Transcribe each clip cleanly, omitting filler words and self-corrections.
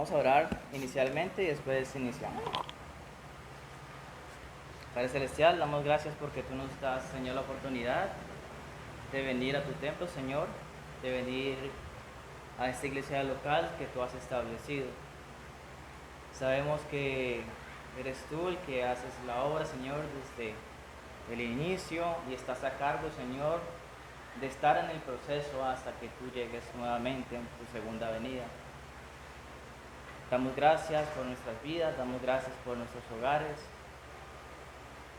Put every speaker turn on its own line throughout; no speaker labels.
Vamos a orar inicialmente y después iniciamos. Padre Celestial, damos gracias porque tú nos das, Señor, la oportunidad de venir a tu templo, Señor, de venir a esta iglesia local que tú has establecido. Sabemos que eres tú el que haces la obra, Señor, desde el inicio y estás a cargo, Señor, de estar en el proceso hasta que tú llegues nuevamente en tu segunda venida. Damos gracias por nuestras vidas, damos gracias por nuestros hogares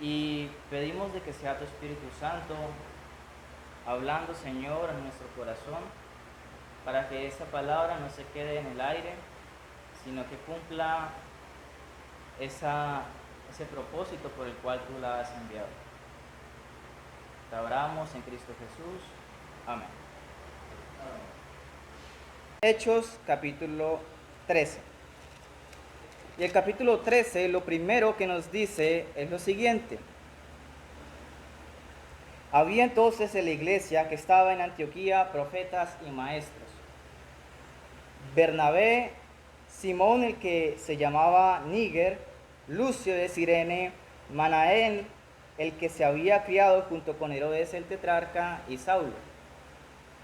y pedimos de que sea tu Espíritu Santo hablando, Señor, en nuestro corazón, para que esta palabra no se quede en el aire, sino que cumpla ese propósito por el cual tú la has enviado. Te oramos en Cristo Jesús. Amén. Hechos capítulo 13. Y el capítulo 13, lo primero que nos dice es lo siguiente. Había entonces en la iglesia que estaba en Antioquía profetas y maestros. Bernabé, Simón el que se llamaba Níger, Lucio de Cirene, Manaén el que se había criado junto con Herodes el tetrarca y Saulo.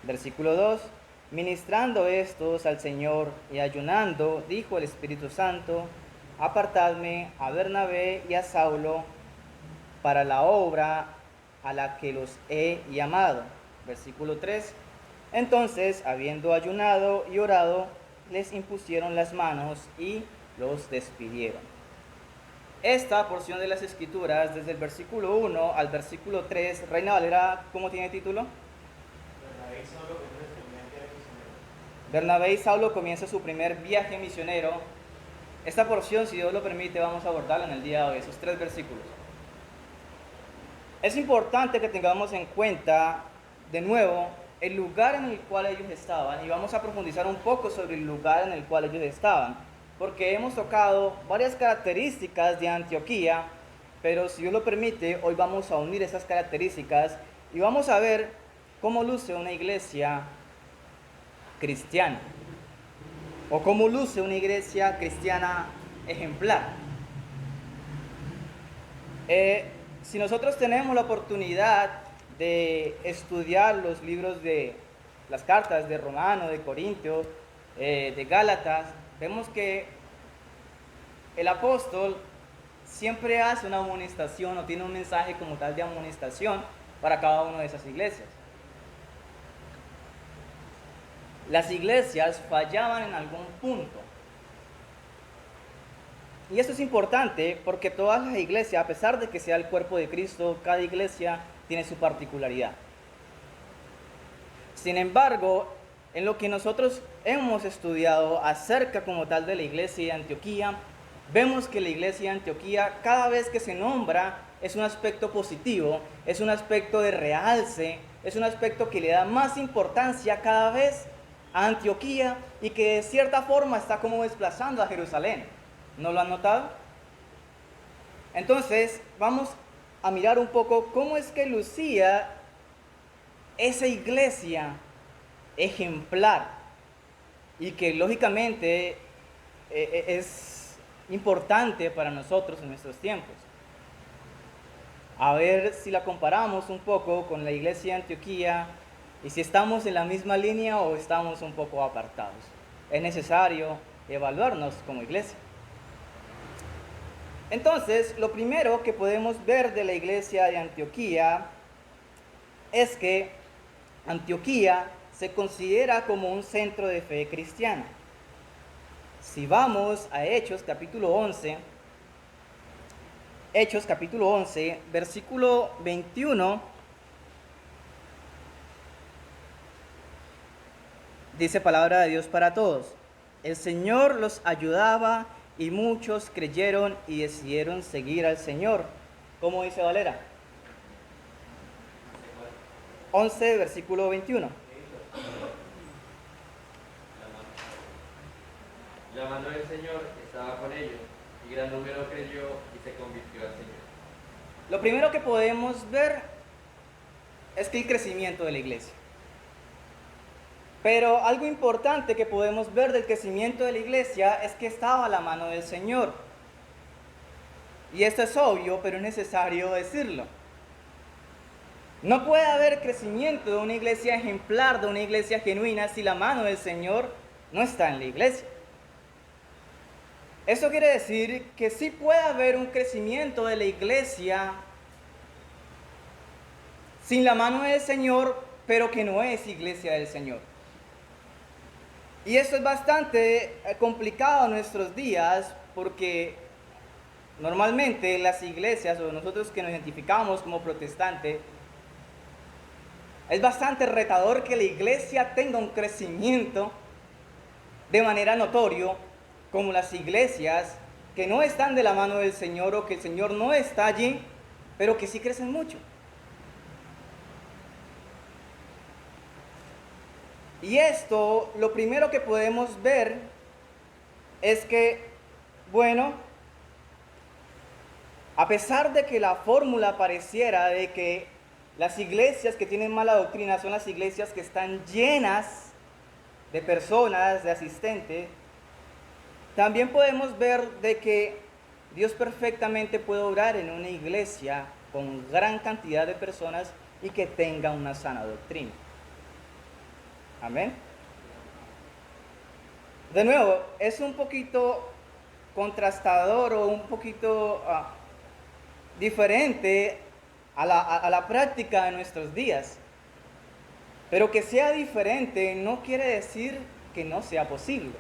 Versículo 2. Ministrando estos al Señor y ayunando, dijo el Espíritu Santo: apartadme a Bernabé y a Saulo para la obra a la que los he llamado. Versículo 3. Entonces, habiendo ayunado y orado, les impusieron las manos y los despidieron. Esta porción de las Escrituras, desde el versículo 1 al versículo 3, Reina Valera, ¿cómo tiene título? Bernabé y Saulo comienza su primer viaje misionero. Esta porción, si Dios lo permite, vamos a abordarla en el día de hoy, esos 3 versículos. Es importante que tengamos en cuenta, de nuevo, el lugar en el cual ellos estaban, y vamos a profundizar un poco sobre el lugar en el cual ellos estaban, porque hemos tocado varias características de Antioquía, pero si Dios lo permite, hoy vamos a unir esas características y vamos a ver cómo luce una iglesia cristiana, o cómo luce una iglesia cristiana ejemplar. Si nosotros tenemos la oportunidad de estudiar los libros de las cartas de Romano, de Corintio, de Gálatas, vemos que el apóstol siempre hace una amonestación o tiene un mensaje como tal de amonestación para cada una de esas iglesias. Las iglesias fallaban en algún punto. Y esto es importante porque todas las iglesias, a pesar de que sea el cuerpo de Cristo, cada iglesia tiene su particularidad. Sin embargo, en lo que nosotros hemos estudiado acerca como tal de la iglesia de Antioquía, vemos que la iglesia de Antioquía, cada vez que se nombra, es un aspecto positivo, es un aspecto de realce, es un aspecto que le da más importancia cada vez a Antioquía y que de cierta forma está como desplazando a Jerusalén. ¿No lo han notado? Entonces, vamos a mirar un poco cómo es que lucía esa iglesia ejemplar y que lógicamente es importante para nosotros en nuestros tiempos. A ver si la comparamos un poco con la iglesia de Antioquía y si estamos en la misma línea o estamos un poco apartados. Es necesario evaluarnos como iglesia. Entonces, lo primero que podemos ver de la iglesia de Antioquía es que Antioquía se considera como un centro de fe cristiana. Si vamos a Hechos capítulo 11, versículo 21, dice palabra de Dios para todos. El Señor los ayudaba y muchos creyeron y decidieron seguir al Señor. ¿Cómo dice Valera? 11, versículo 21.
La mano del Señor estaba con ellos, y gran número creyó y se convirtió al Señor.
Lo primero que podemos ver es que el crecimiento de la iglesia. Pero algo importante que podemos ver del crecimiento de la iglesia es que estaba a la mano del Señor. Y esto es obvio, pero es necesario decirlo. No puede haber crecimiento de una iglesia ejemplar, de una iglesia genuina, si la mano del Señor no está en la iglesia. Eso quiere decir que sí puede haber un crecimiento de la iglesia sin la mano del Señor, pero que no es iglesia del Señor. Y esto es bastante complicado en nuestros días porque normalmente las iglesias, o nosotros que nos identificamos como protestantes, es bastante retador que la iglesia tenga un crecimiento de manera notorio, como las iglesias que no están de la mano del Señor o que el Señor no está allí, pero que sí crecen mucho. Y esto, lo primero que podemos ver es que, bueno, a pesar de que la fórmula pareciera de que las iglesias que tienen mala doctrina son las iglesias que están llenas de personas, de asistentes, también podemos ver de que Dios perfectamente puede obrar en una iglesia con gran cantidad de personas y que tenga una sana doctrina. Amén. De nuevo, es un poquito contrastador o un poquito diferente a la práctica de nuestros días. Pero que sea diferente no quiere decir que no sea posible.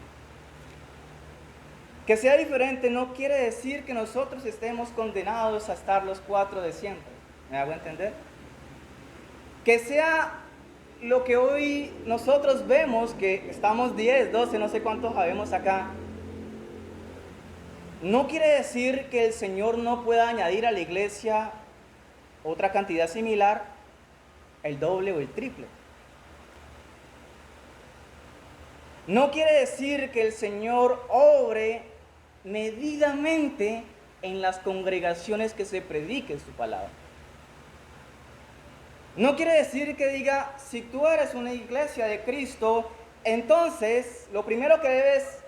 Que sea diferente no quiere decir que nosotros estemos condenados a estar los cuatro de siempre. ¿Me hago entender? Que sea lo que hoy nosotros vemos, que estamos 10, 12, no sé cuántos habemos acá, no quiere decir que el Señor no pueda añadir a la iglesia otra cantidad similar, el doble o el triple. No quiere decir que el Señor obre medidamente en las congregaciones que se predique su palabra. No quiere decir que diga, si tú eres una iglesia de Cristo, entonces lo primero que debes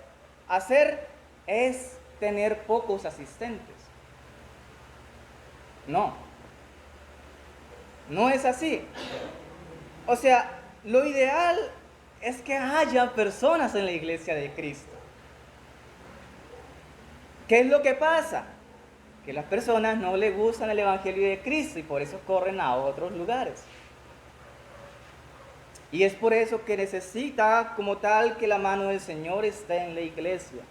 hacer es tener pocos asistentes. No, no es así. O sea, lo ideal es que haya personas en la iglesia de Cristo. ¿Qué es lo que pasa? Que las personas no les gustan el Evangelio de Cristo y por eso corren a otros lugares. Y es por eso que necesita como tal que la mano del Señor esté en la iglesia.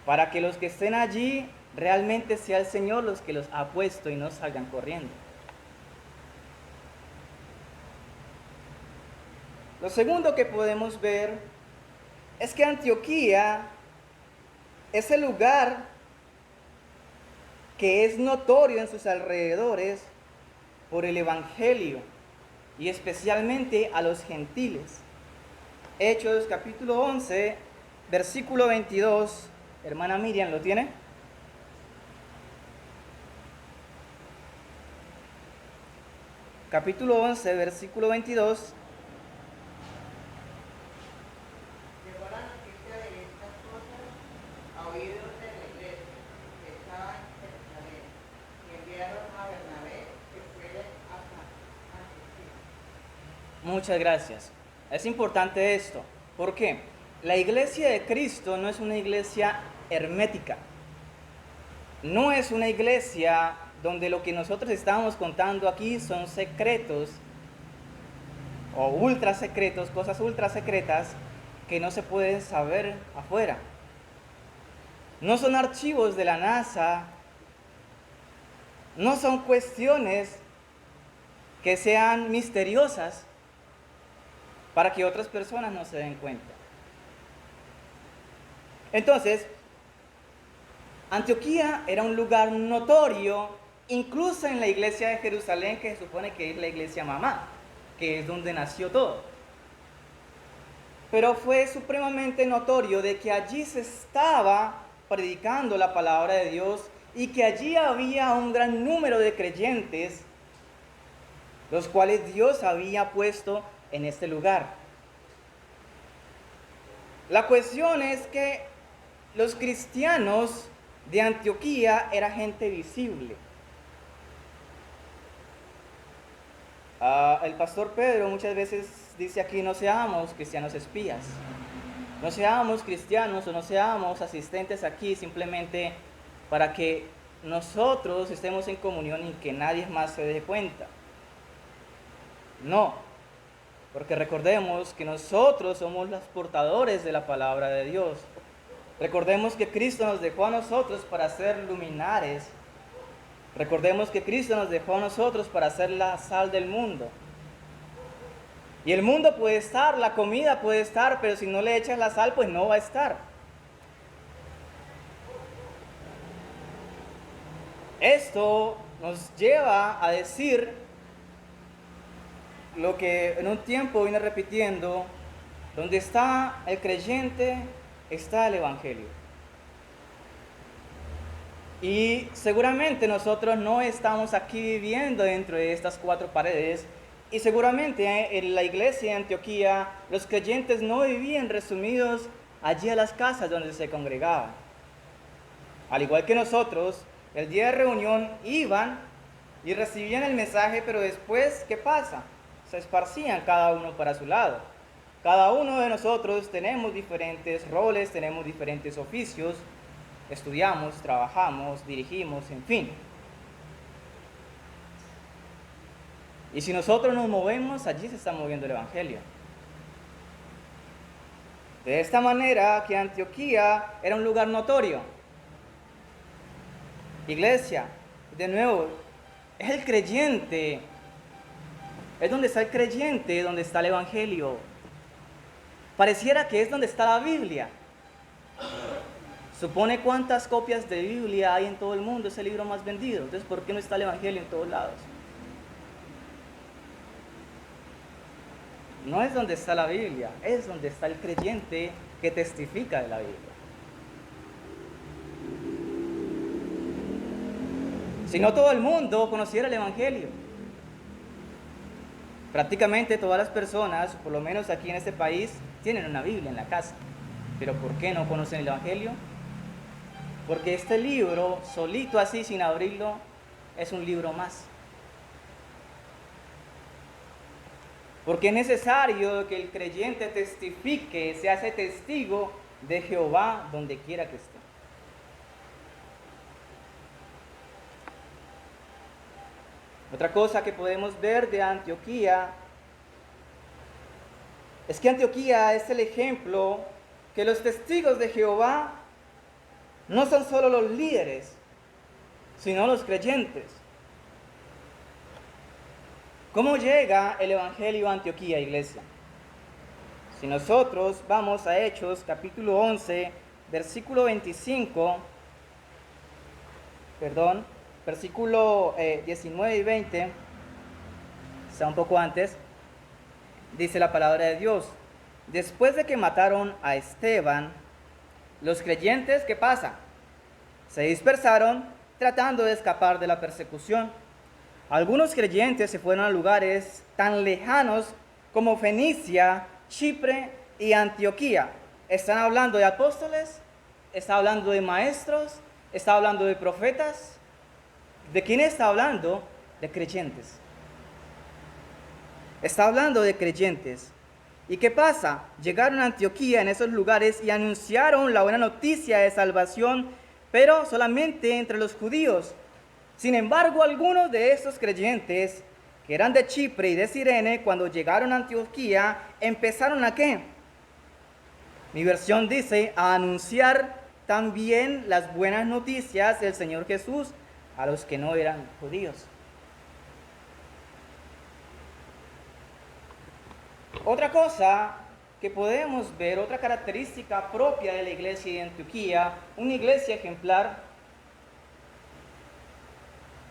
Para que los que estén allí realmente sea el Señor los que los ha puesto y no salgan corriendo. Lo segundo que podemos ver es que Antioquía es el lugar que es notorio en sus alrededores por el Evangelio y especialmente a los gentiles. Hechos capítulo 11, versículo 22. Hermana Miriam, ¿lo tiene? Capítulo 11, versículo 22. Muchas gracias. Es importante esto. ¿Por qué? La iglesia de Cristo no es una iglesia hermética. No es una iglesia donde lo que nosotros estamos contando aquí son secretos o ultra secretos, cosas ultra secretas que no se pueden saber afuera. No son archivos de la NASA, no son cuestiones que sean misteriosas para que otras personas no se den cuenta. Entonces, Antioquía era un lugar notorio, incluso en la iglesia de Jerusalén, que se supone que es la iglesia mamá, que es donde nació todo. Pero fue supremamente notorio de que allí se estaba predicando la palabra de Dios y que allí había un gran número de creyentes, los cuales Dios había puesto en este lugar. La cuestión es que los cristianos de Antioquía era gente visible. El pastor Pedro muchas veces dice aquí: no seamos cristianos espías, no seamos cristianos o no seamos asistentes aquí simplemente para que nosotros estemos en comunión y que nadie más se dé cuenta. No, porque recordemos que nosotros somos los portadores de la palabra de Dios. Recordemos que Cristo nos dejó a nosotros para ser luminares. Recordemos que Cristo nos dejó a nosotros para ser la sal del mundo. Y el mundo puede estar, la comida puede estar, pero si no le echas la sal, pues no va a estar. Esto nos lleva a decir lo que en un tiempo vine repitiendo: donde está el creyente, está el evangelio. Y seguramente nosotros no estamos aquí viviendo dentro de estas cuatro paredes, y seguramente en la iglesia de Antioquía los creyentes no vivían resumidos allí a las casas donde se congregaban. Al igual que nosotros, el día de reunión iban y recibían el mensaje, pero después, ¿qué pasa? Se esparcían cada uno para su lado. Cada uno de nosotros tenemos diferentes roles, tenemos diferentes oficios, estudiamos, trabajamos, dirigimos, en fin. Y si nosotros nos movemos, allí se está moviendo el evangelio. De esta manera que Antioquía era un lugar notorio. Iglesia, de nuevo, es el creyente, es donde está el creyente, donde está el evangelio. Pareciera que es donde está la Biblia. Supone cuántas copias de Biblia hay en todo el mundo, es el libro más vendido. Entonces, ¿por qué no está el evangelio en todos lados? No es donde está la Biblia, es donde está el creyente que testifica de la Biblia. Si no, todo el mundo conociera el evangelio. Prácticamente todas las personas, por lo menos aquí en este país, tienen una Biblia en la casa. Pero ¿por qué no conocen el evangelio? Porque este libro, solito así, sin abrirlo, es un libro más. Porque es necesario que el creyente testifique, se hace testigo de Jehová donde quiera que esté. Otra cosa que podemos ver de Antioquía es que Antioquía es el ejemplo que los testigos de Jehová no son solo los líderes, sino los creyentes. ¿Cómo llega el evangelio a Antioquía, iglesia? Si nosotros vamos a Hechos, capítulo 11, versículo 25, versículo 19 y 20, está un poco antes, dice la palabra de Dios: después de que mataron a Esteban, los creyentes, ¿qué pasa? Se dispersaron tratando de escapar de la persecución. Algunos creyentes se fueron a lugares tan lejanos como Fenicia, Chipre y Antioquía. ¿Están hablando de apóstoles? ¿Está hablando de maestros? ¿Está hablando de profetas? ¿De quién está hablando? De creyentes. Está hablando de creyentes. ¿Y qué pasa? Llegaron a Antioquía, en esos lugares, y anunciaron la buena noticia de salvación, pero solamente entre los judíos. Sin embargo, algunos de estos creyentes, que eran de Chipre y de Cirene, cuando llegaron a Antioquía, empezaron ¿a qué? Mi versión dice, a anunciar también las buenas noticias del Señor Jesús a los que no eran judíos. Otra cosa que podemos ver, otra característica propia de la iglesia de Antioquía, una iglesia ejemplar,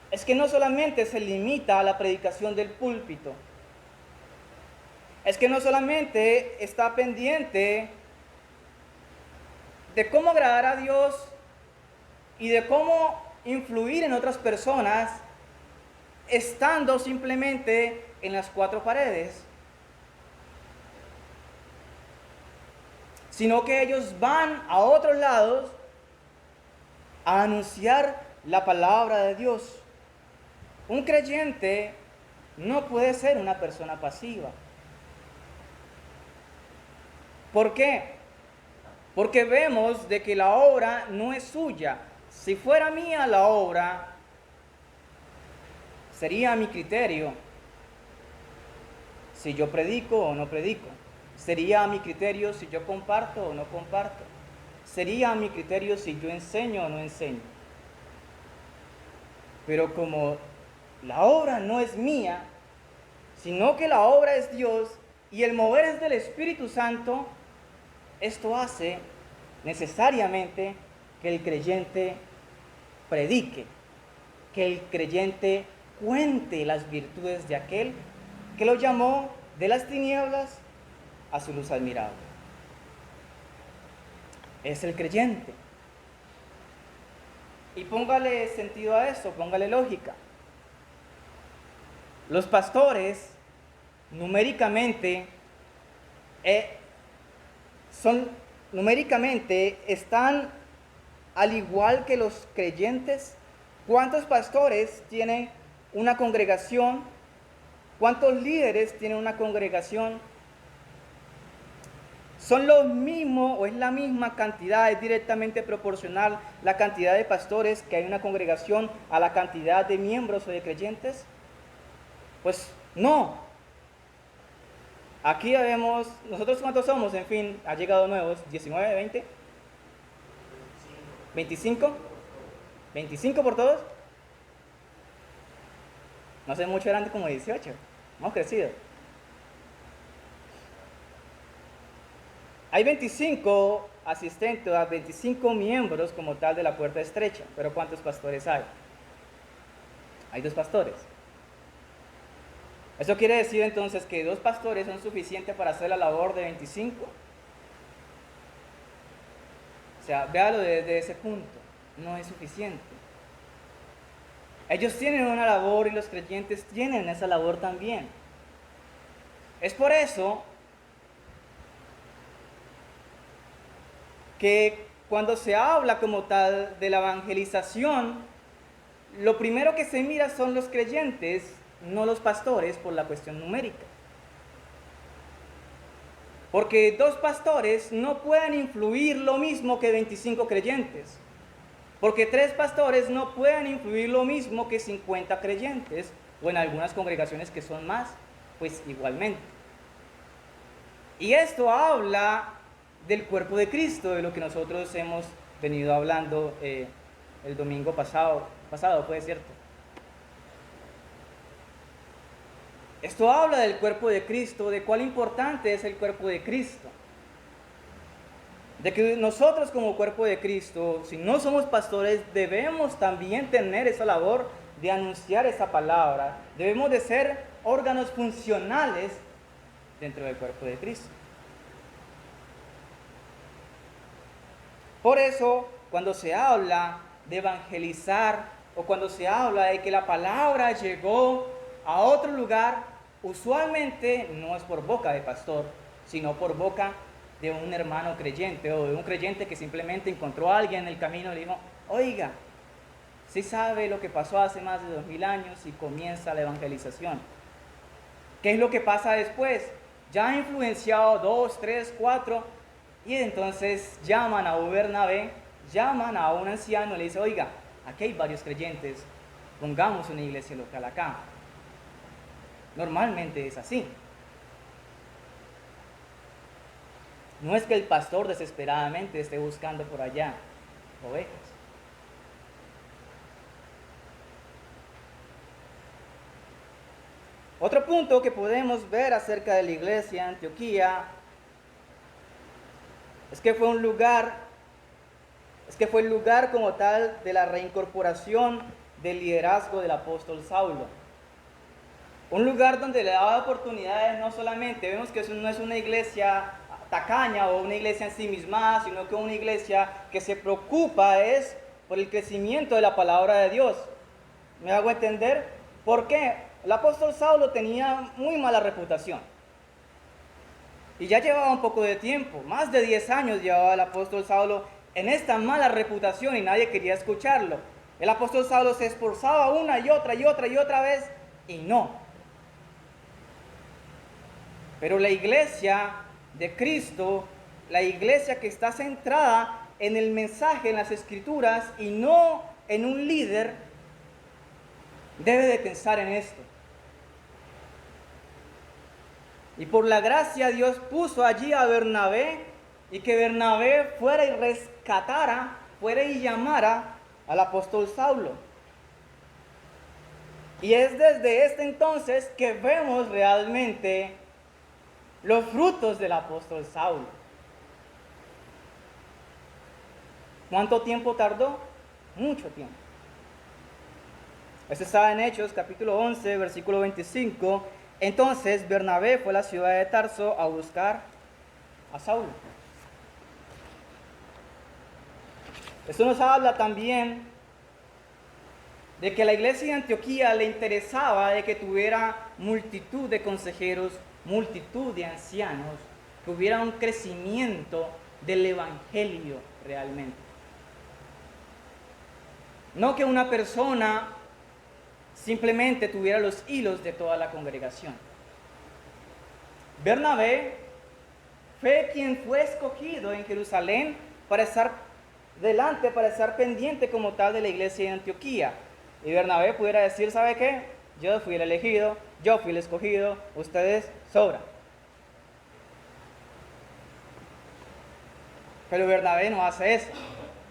es que no solamente se limita a la predicación del púlpito, es que no solamente está pendiente de cómo agradar a Dios y de cómo influir en otras personas, estando simplemente en las cuatro paredes, sino que ellos van a otros lados a anunciar la palabra de Dios. Un creyente no puede ser una persona pasiva. ¿Por qué? Porque vemos de que la obra no es suya. Si fuera mía la obra, sería a mi criterio si yo predico o no predico. Sería a mi criterio si yo comparto o no comparto. Sería a mi criterio si yo enseño o no enseño. Pero como la obra no es mía, sino que la obra es Dios y el mover es del Espíritu Santo, esto hace necesariamente que el creyente predique, que el creyente cuente las virtudes de aquel que lo llamó de las tinieblas a su luz admirable. Es el creyente. Y póngale sentido a eso, póngale lógica. Los pastores numéricamente están al igual que los creyentes. ¿Cuántos pastores tienen una congregación? ¿Cuántos líderes tienen una congregación? ¿Son los mismos o es la misma cantidad, es directamente proporcional la cantidad de pastores que hay en una congregación a la cantidad de miembros o de creyentes? Pues no. Aquí vemos, ¿nosotros cuántos somos? En fin, ha llegado nuevos, 19, 20, 25, 25 por todos. No sé mucho, eran como 18, hemos crecido. Hay 25 asistentes, 25 miembros como tal de la puerta estrecha, pero ¿cuántos pastores hay? Hay 2 pastores. ¿Eso quiere decir entonces que 2 pastores son suficientes para hacer la labor de 25? O sea, véalo desde ese punto, no es suficiente. Ellos tienen una labor y los creyentes tienen esa labor también. Es por eso que cuando se habla como tal de la evangelización, lo primero que se mira son los creyentes, no los pastores, por la cuestión numérica. Porque 2 pastores no pueden influir lo mismo que 25 creyentes. Porque 3 pastores no pueden influir lo mismo que 50 creyentes, o en algunas congregaciones que son más, pues igualmente. Y esto habla del cuerpo de Cristo, de lo que nosotros hemos venido hablando el domingo pasado, pues, ¿cierto? Esto habla del cuerpo de Cristo, de cuál importante es el cuerpo de Cristo. De que nosotros como cuerpo de Cristo, si no somos pastores, debemos también tener esa labor de anunciar esa palabra. Debemos de ser órganos funcionales dentro del cuerpo de Cristo. Por eso, cuando se habla de evangelizar o cuando se habla de que la palabra llegó a otro lugar, usualmente no es por boca de pastor, sino por boca de un hermano creyente o de un creyente que simplemente encontró a alguien en el camino y le dijo: oiga, ¿sí sabe lo que pasó hace más de 2000 años? Y comienza la evangelización. ¿Qué es lo que pasa después? Ya ha influenciado 2, 3, 4 y entonces llaman a Bernabé, llaman a un anciano y le dicen: oiga, aquí hay varios creyentes, pongamos una iglesia local acá. Normalmente es así. No es que el pastor desesperadamente esté buscando por allá ovejas. Otro punto que podemos ver acerca de la iglesia de Antioquía es que fue el lugar como tal de la reincorporación del liderazgo del apóstol Saulo. Un lugar donde le daba oportunidades, no solamente, vemos que eso no es una iglesia tacaña o una iglesia en sí misma, sino que una iglesia que se preocupa es por el crecimiento de la palabra de Dios. ¿Me hago entender? ¿Por qué? El apóstol Saulo tenía muy mala reputación. Y ya llevaba un poco de tiempo, más de 10 años llevaba el apóstol Saulo en esta mala reputación y nadie quería escucharlo. El apóstol Saulo se esforzaba una y otra y otra y otra vez y no. Pero la iglesia de Cristo, la iglesia que está centrada en el mensaje, en las escrituras y no en un líder, debe de pensar en esto. Y por la gracia Dios puso allí a Bernabé y que Bernabé fuera y rescatara, fuera y llamara al apóstol Saulo. Y es desde este entonces que vemos realmente los frutos del apóstol Saulo. ¿Cuánto tiempo tardó? Mucho tiempo. Esto está en Hechos capítulo 11, versículo 25. Entonces Bernabé fue a la ciudad de Tarso a buscar a Saulo. Esto nos habla también de que a la iglesia de Antioquía le interesaba de que tuviera multitud de consejeros, multitud de ancianos, que hubiera un crecimiento del evangelio realmente. No que una persona simplemente tuviera los hilos de toda la congregación. Bernabé fue quien fue escogido en Jerusalén para estar delante, para estar pendiente como tal de la iglesia de Antioquía. Y Bernabé pudiera decir, ¿sabe qué? Yo fui el elegido, yo fui el escogido, ustedes sobran. Pero Bernabé no hace eso.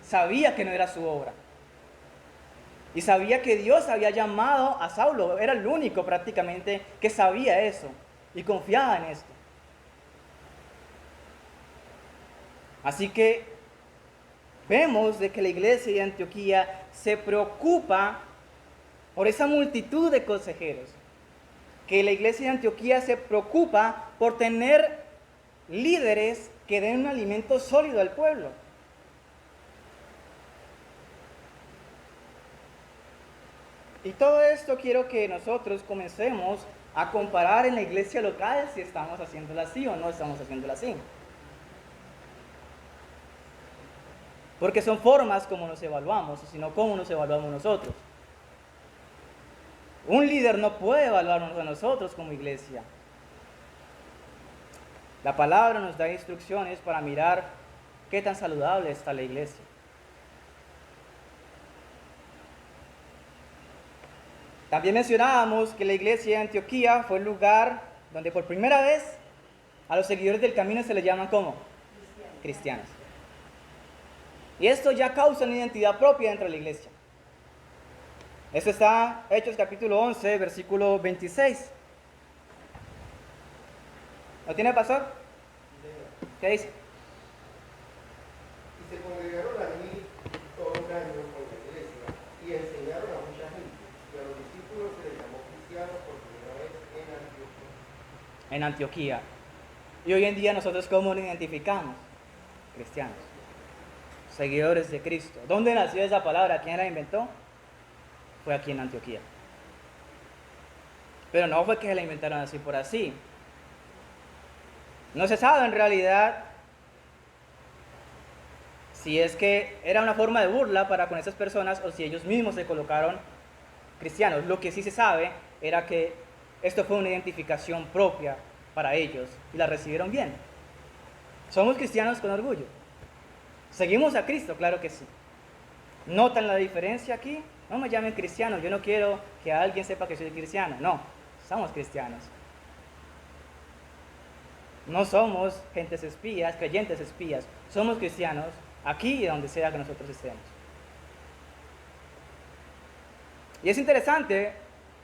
Sabía que no era su obra. Y sabía que Dios había llamado a Saulo. Era el único prácticamente que sabía eso. Y confiaba en esto. Así que vemos de que la iglesia de Antioquía se preocupa por esa multitud de consejeros. Que la iglesia de Antioquía se preocupa por tener líderes que den un alimento sólido al pueblo. Y todo esto quiero que nosotros comencemos a comparar en la iglesia local si estamos haciéndola así o no estamos haciéndola así. Porque son formas como nos evaluamos, sino cómo nos evaluamos nosotros. Un líder no puede evaluarnos a nosotros como iglesia. La palabra nos da instrucciones para mirar qué tan saludable está la iglesia. También mencionábamos que la iglesia de Antioquía fue el lugar donde por primera vez a los seguidores del camino se les llaman ¿cómo? Cristianos. Y esto ya causa una identidad propia dentro de la iglesia. Esto está Hechos capítulo 11, versículo 26. ¿Lo tiene, pastor? ¿Qué dice?
Y se congregaron allí todo un año con la iglesia y enseñaron a mucha gente. Y a los discípulos se les llamó cristianos por primera vez en Antioquía.
En Antioquía. Y hoy en día nosotros ¿cómo nos identificamos? Cristianos. Seguidores de Cristo. ¿Dónde nació esa palabra? ¿Quién la inventó? Fue aquí en Antioquía. Pero no fue que se la inventaron así por así. No se sabe en realidad si es que era una forma de burla para con esas personas o si ellos mismos se colocaron cristianos. Lo que sí se sabe era que esto fue una identificación propia para ellos y la recibieron bien. Somos cristianos con orgullo. ¿Seguimos a Cristo? Claro que sí. ¿Notan la diferencia aquí? No me llamen cristiano, yo no quiero que alguien sepa que soy cristiano. No, somos cristianos. No somos gentes espías, creyentes espías. Somos cristianos aquí y donde sea que nosotros estemos. Y es interesante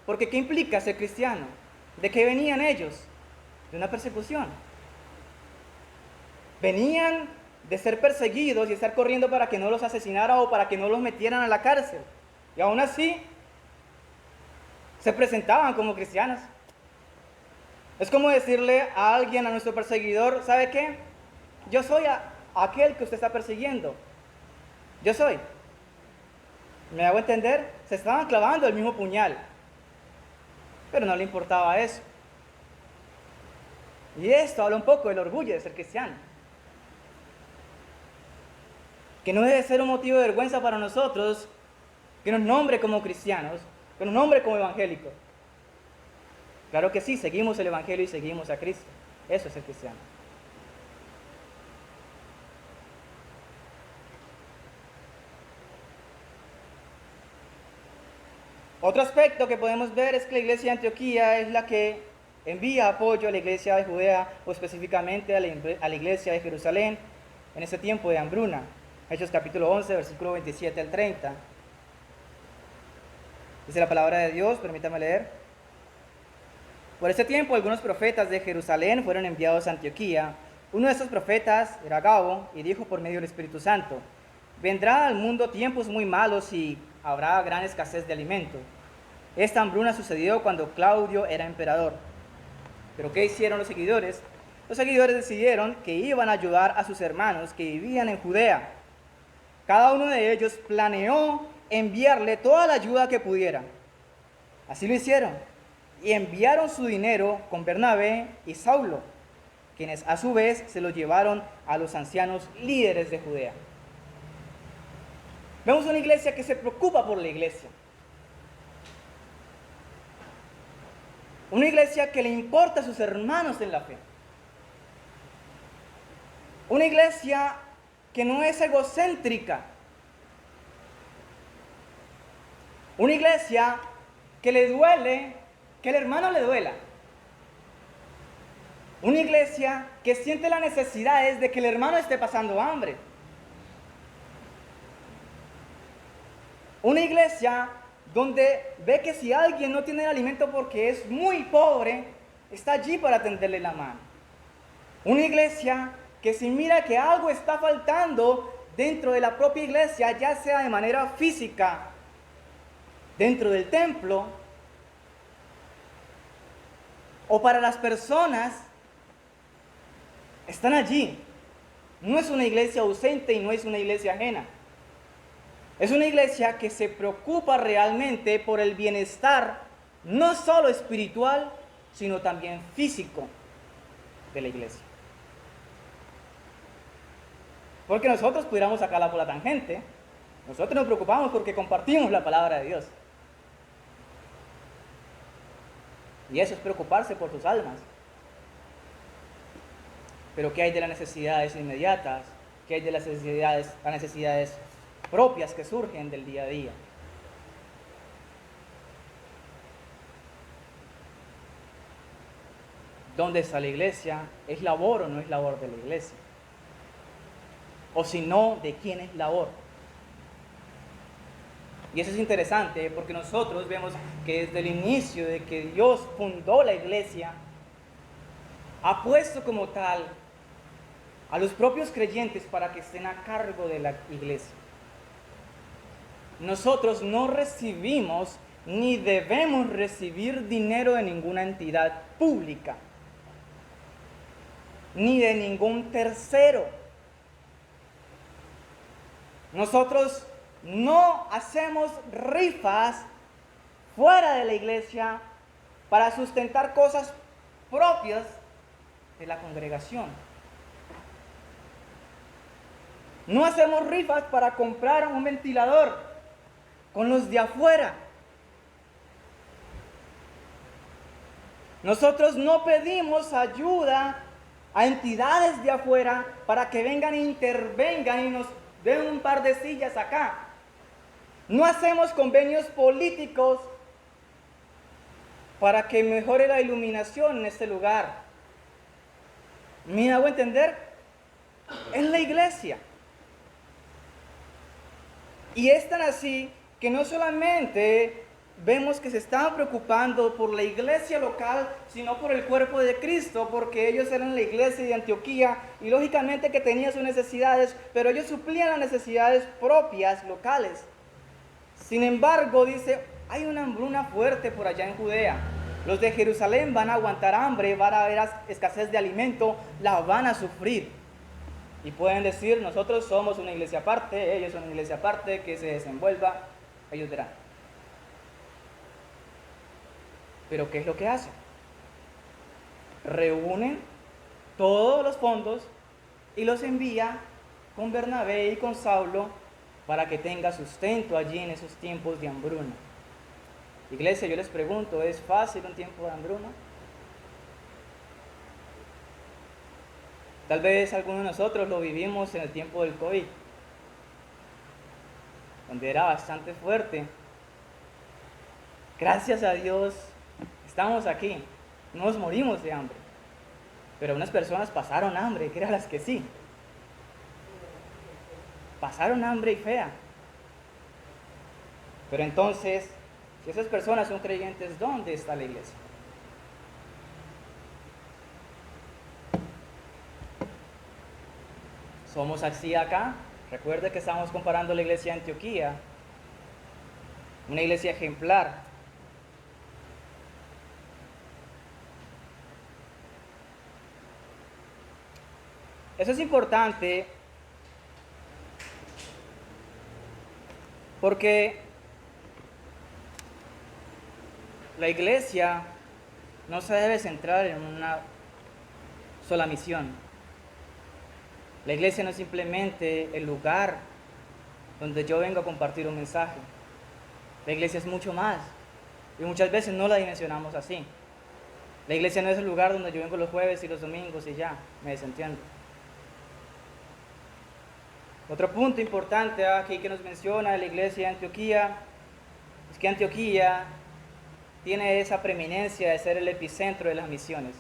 porque ¿qué implica ser cristiano? ¿De qué venían ellos? De una persecución. Venían de ser perseguidos y estar corriendo para que no los asesinaran o para que no los metieran a la cárcel. Y aún así, se presentaban como cristianos. Es como decirle a alguien, a nuestro perseguidor, ¿sabe qué? Yo soy aquel que usted está persiguiendo. Yo soy. ¿Me hago entender? Se estaban clavando el mismo puñal. Pero no le importaba eso. Y esto habla un poco del orgullo de ser cristiano. Que no debe ser un motivo de vergüenza para nosotros que nos nombre como cristianos, que nos nombre como evangélicos. Claro que sí, seguimos el evangelio y seguimos a Cristo. Eso es ser cristiano. Otro aspecto que podemos ver es que la iglesia de Antioquía es la que envía apoyo a la iglesia de Judea, o específicamente a la iglesia de Jerusalén, en ese tiempo de hambruna. Hechos capítulo 11, versículo 27 al 30. Dice la palabra de Dios, permítame leer. Por ese tiempo algunos profetas de Jerusalén fueron enviados a Antioquía. Uno de esos profetas era Agabo y dijo por medio del Espíritu Santo: vendrá al mundo tiempos muy malos y habrá gran escasez de alimento. Esta hambruna sucedió cuando Claudio era emperador. ¿Pero qué hicieron los seguidores? Los seguidores decidieron que iban a ayudar a sus hermanos que vivían en Judea. Cada uno de ellos planeó enviarle toda la ayuda que pudiera. Así lo hicieron, y enviaron su dinero con Bernabé y Saulo, quienes a su vez se lo llevaron a los ancianos líderes de Judea. Vemos una iglesia que se preocupa por la iglesia. Una iglesia que le importa a sus hermanos en la fe. Una iglesia que no es egocéntrica. Una iglesia que le duele que el hermano le duela. Una iglesia que siente la necesidad de que el hermano esté pasando hambre. Una iglesia donde ve que si alguien no tiene alimento porque es muy pobre, está allí para tenderle la mano. Una iglesia que si mira que algo está faltando dentro de la propia iglesia, ya sea de manera física, dentro del templo, o para las personas, están allí. No es una iglesia ausente y no es una iglesia ajena. Es una iglesia que se preocupa realmente por el bienestar, no solo espiritual, sino también físico de la iglesia. Porque nosotros pudiéramos sacarla por la tangente. Nosotros nos preocupamos porque compartimos la palabra de Dios. Y eso es preocuparse por sus almas. Pero ¿qué hay de las necesidades inmediatas? ¿Qué hay de las necesidades propias que surgen del día a día? ¿Dónde está la iglesia? ¿Es labor o no es labor de la iglesia? O si no, ¿de quién es labor? Y eso es interesante porque nosotros vemos que desde el inicio de que Dios fundó la iglesia, ha puesto como tal a los propios creyentes para que estén a cargo de la iglesia. Nosotros no recibimos ni debemos recibir dinero de ninguna entidad pública, ni de ningún tercero. Nosotros no hacemos rifas fuera de la iglesia para sustentar cosas propias de la congregación. No hacemos rifas para comprar un ventilador con los de afuera. Nosotros no pedimos ayuda a entidades de afuera para que vengan e intervengan y nos den un par de sillas acá. No hacemos convenios políticos para que mejore la iluminación en este lugar. ¿Me hago entender? Es la iglesia. Y es tan así que no solamente vemos que se estaban preocupando por la iglesia local, sino por el cuerpo de Cristo, porque ellos eran la iglesia de Antioquía y lógicamente que tenía sus necesidades, pero ellos suplían las necesidades propias locales. Sin embargo, dice, hay una hambruna fuerte por allá en Judea. Los de Jerusalén van a aguantar hambre, van a haber escasez de alimento, la van a sufrir. Y pueden decir, nosotros somos una iglesia aparte, ellos son una iglesia aparte, que se desenvuelva, ellos verán. Pero ¿qué es lo que hacen? Reúnen todos los fondos y los envía con Bernabé y con Saulo para que tenga sustento allí en esos tiempos de hambruna. Iglesia, yo les pregunto, ¿es fácil un tiempo de hambruna? Tal vez algunos de nosotros lo vivimos en el tiempo del COVID, donde era bastante fuerte. Gracias a Dios estamos aquí, no nos morimos de hambre, pero unas personas pasaron hambre, que eran las que sí. Pasaron hambre y fea. Pero entonces, si esas personas son creyentes, ¿dónde está la iglesia? Somos así acá. Recuerde que estamos comparando la iglesia de Antioquía, una iglesia ejemplar. Eso es importante porque la iglesia no se debe centrar en una sola misión. La iglesia no es simplemente el lugar donde yo vengo a compartir un mensaje. La iglesia es mucho más y muchas veces no la dimensionamos así. La iglesia no es el lugar donde yo vengo los jueves y los domingos y ya, me desentiendo. Otro punto importante aquí que nos menciona la iglesia de Antioquía es que Antioquía tiene esa preeminencia de ser el epicentro de las misiones.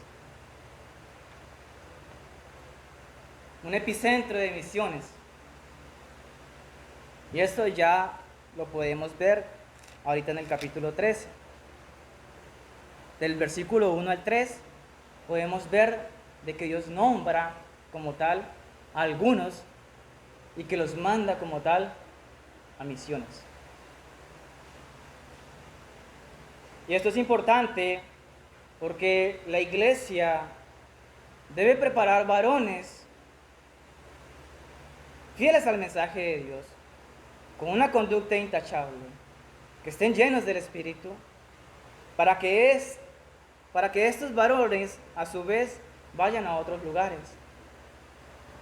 Un epicentro de misiones. Y esto ya lo podemos ver ahorita en el capítulo 13. Del versículo 1 al 3 podemos ver de que Dios nombra como tal a algunos y que los manda como tal a misiones. Y esto es importante porque la iglesia debe preparar varones fieles al mensaje de Dios, con una conducta intachable, que estén llenos del Espíritu, para que estos varones a su vez vayan a otros lugares.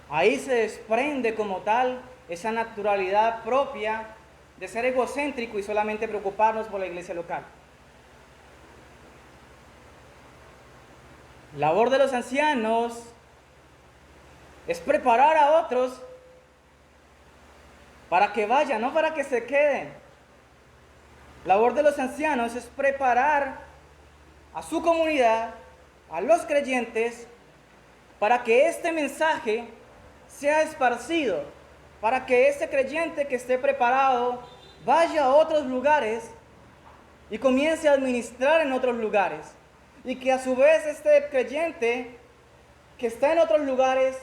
Ahí se desprende como tal esa naturalidad propia de ser egocéntrico y solamente preocuparnos por la iglesia local. Labor de los ancianos es preparar a otros para que vayan, no para que se queden. Labor de los ancianos es preparar a su comunidad, a los creyentes, para que este mensaje sea esparcido, para que este creyente que esté preparado vaya a otros lugares y comience a administrar en otros lugares. Y que a su vez este creyente que está en otros lugares,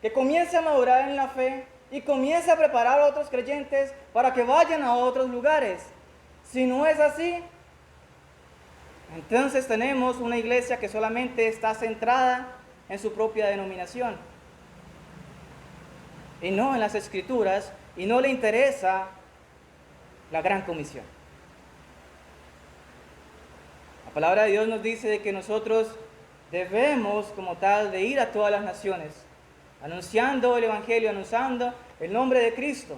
que comience a madurar en la fe y comience a preparar a otros creyentes para que vayan a otros lugares. Si no es así, entonces tenemos una iglesia que solamente está centrada en su propia denominación y no en las Escrituras, y no le interesa la gran comisión. La palabra de Dios nos dice de que nosotros debemos como tal de ir a todas las naciones, anunciando el Evangelio, anunciando el nombre de Cristo.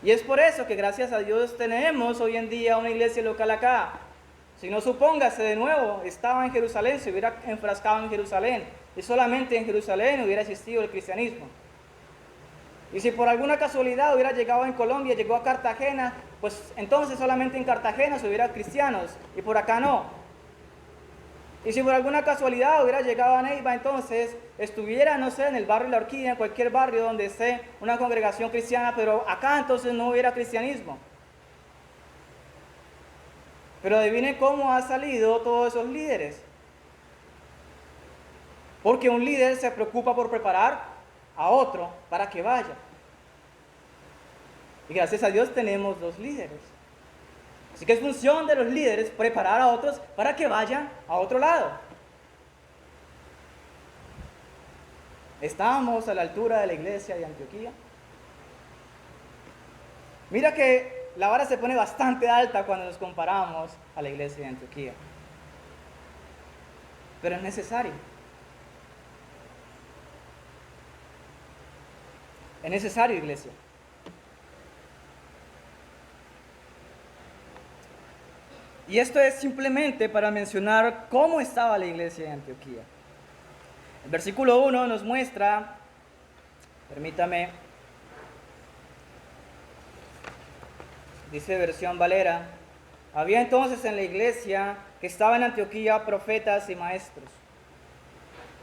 Y es por eso que gracias a Dios tenemos hoy en día una iglesia local acá. Si no, supóngase de nuevo, estaba en Jerusalén, se hubiera enfrascado en Jerusalén, y solamente en Jerusalén hubiera existido el cristianismo. Y si por alguna casualidad hubiera llegado en Colombia, llegó a Cartagena, pues entonces solamente en Cartagena se hubiera cristianos, y por acá no. Y si por alguna casualidad hubiera llegado a Neiva, entonces estuviera, no sé, en el barrio La Orquídea, en cualquier barrio donde esté una congregación cristiana, pero acá entonces no hubiera cristianismo. Pero adivinen cómo han salido todos esos líderes. Porque un líder se preocupa por preparar a otro para que vaya. Y gracias a Dios tenemos 2 líderes. Así que es función de los líderes preparar a otros para que vayan a otro lado. ¿Estamos a la altura de la iglesia de Antioquía? Mira que la vara se pone bastante alta cuando nos comparamos a la iglesia de Antioquía. pero es necesario. Es necesario, iglesia. Y esto es simplemente para mencionar cómo estaba la iglesia de Antioquía. El versículo 1 nos muestra, permítame, dice versión Valera: había entonces en la iglesia que estaba en Antioquía profetas y maestros.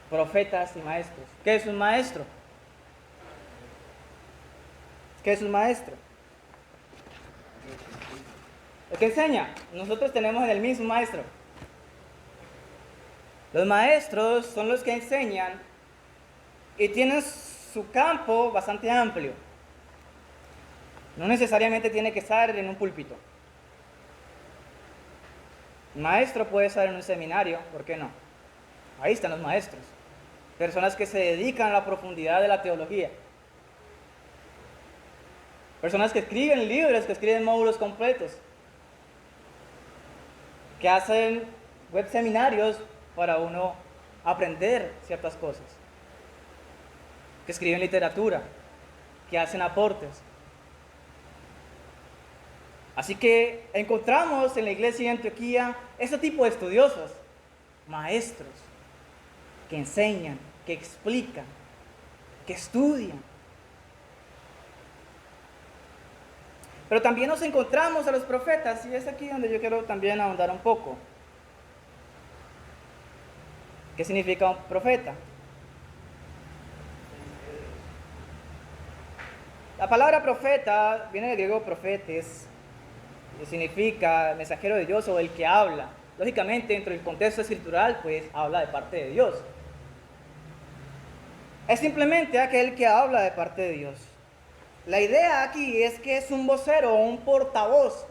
Profetas y maestros. ¿Qué es un maestro? ¿Qué es un maestro? El que enseña. Nosotros tenemos en el mismo maestro. Los maestros son los que enseñan y tienen su campo bastante amplio. No necesariamente tiene que estar en un púlpito. Un maestro puede estar en un seminario, ¿por qué no? Ahí están los maestros. Personas que se dedican a la profundidad de la teología. Personas que escriben libros, que escriben módulos completos. Que hacen web seminarios para uno aprender ciertas cosas. Que escriben literatura, que hacen aportes. Así que encontramos en la iglesia de Antioquía este tipo de estudiosos, maestros, que enseñan, que explican, que estudian. Pero también nos encontramos a los profetas, y es aquí donde yo quiero también ahondar un poco. ¿Qué significa un profeta? La palabra profeta viene del griego profetes, que significa mensajero de Dios o el que habla. Lógicamente, dentro del contexto escritural, pues habla de parte de Dios. Es simplemente aquel que habla de parte de Dios. La idea aquí es que es un vocero o un portavoz.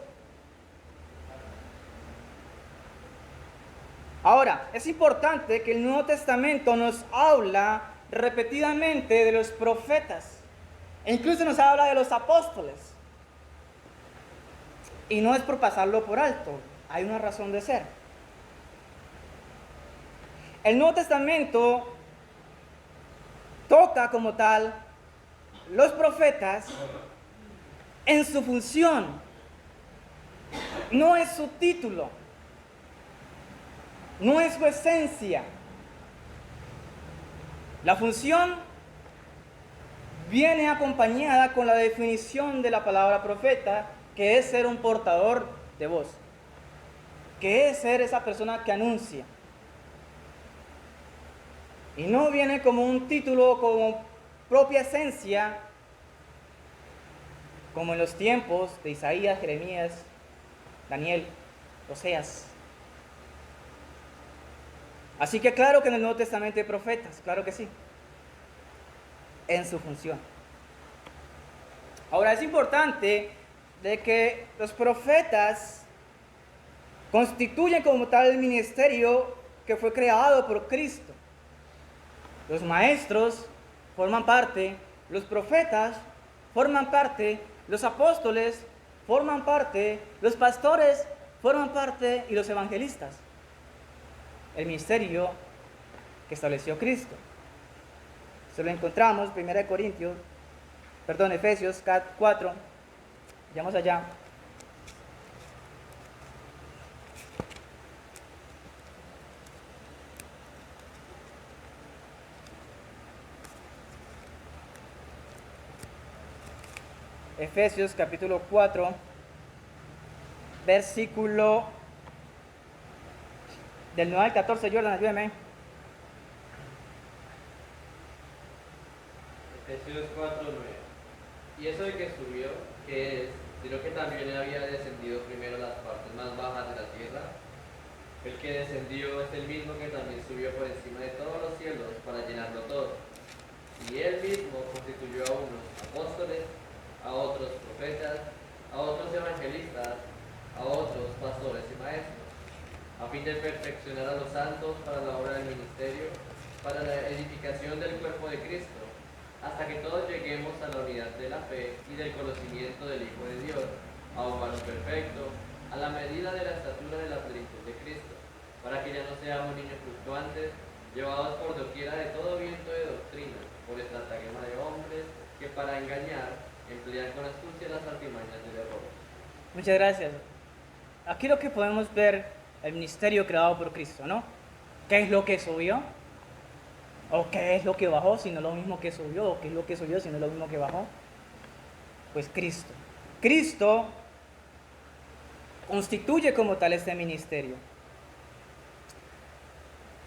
Ahora, es importante que el Nuevo Testamento nos habla repetidamente de los profetas. E incluso nos habla de los apóstoles. Y no es por pasarlo por alto, hay una razón de ser. El Nuevo Testamento toca como tal los profetas en su función, no es su título, no es su esencia. La función viene acompañada con la definición de la palabra profeta, que es ser un portador de voz, que es ser esa persona que anuncia. Y no viene como un título, como propia esencia, como en los tiempos de Isaías, Jeremías, Daniel, Oseas. Así que claro que en el Nuevo Testamento hay profetas, claro que sí, en su función. Ahora es importante de que los profetas constituyen como tal el ministerio que fue creado por Cristo. Los maestros forman parte, los profetas forman parte, los apóstoles forman parte, los pastores forman parte y los evangelistas. El ministerio que estableció Cristo. Se lo encontramos, Efesios 4, vamos allá. Efesios capítulo 4, versículo del 9 al 14, Jordan, ayúdame.
Efesios 4:9. Y eso de que subió, ¿qué es? Sino que también había descendido primero a las partes más bajas de la tierra. El que descendió es el mismo que también subió por encima de todos los cielos para llenarlo todo. Y él mismo constituyó a unos apóstoles, a otros profetas, a otros evangelistas, a otros pastores y maestros, a fin de perfeccionar a los santos para la obra del ministerio, para la edificación del cuerpo de Cristo, hasta que todos lleguemos a la unidad de la fe y del conocimiento del Hijo de Dios, a un varón perfecto, a la medida de la estatura de la plenitud de Cristo, para que ya no seamos niños fluctuantes, llevados por doquiera de todo viento de doctrina, por estratagema de hombres que para engañar emplean con astucia las artimañas del error.
Muchas gracias. Aquí lo que podemos ver el ministerio creado por Cristo, ¿no? ¿Qué es lo que subió? ¿O qué es lo que bajó si no es lo mismo que subió? ¿O qué es lo que subió si no es lo mismo que bajó? Pues Cristo. Cristo constituye como tal este ministerio.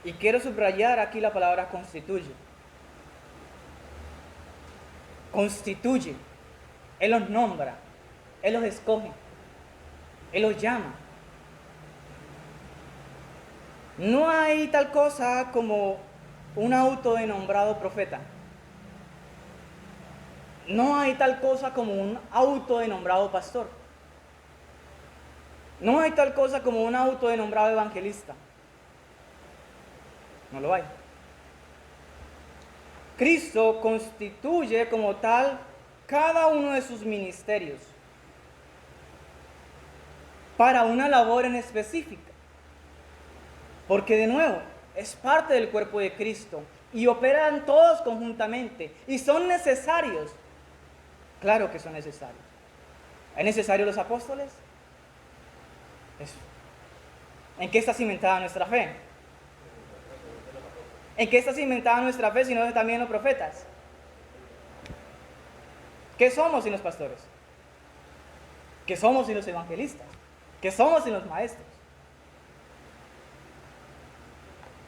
Y quiero subrayar aquí la palabra constituye. Constituye. Él los nombra. Él los escoge. Él los llama. No hay tal cosa como un autodenombrado profeta. No hay tal cosa como un autodenombrado pastor. No hay tal cosa como un autodenombrado evangelista. No lo hay. Cristo constituye como tal cada uno de sus ministerios para una labor en específica. Porque de nuevo, es parte del cuerpo de Cristo y operan todos conjuntamente y son necesarios. Claro que son necesarios. ¿Es necesario los apóstoles? Eso. ¿En qué está cimentada nuestra fe? ¿En qué está cimentada nuestra fe si no también los profetas? ¿Qué somos sin los pastores? ¿Qué somos sin los evangelistas? ¿Qué somos sin los maestros?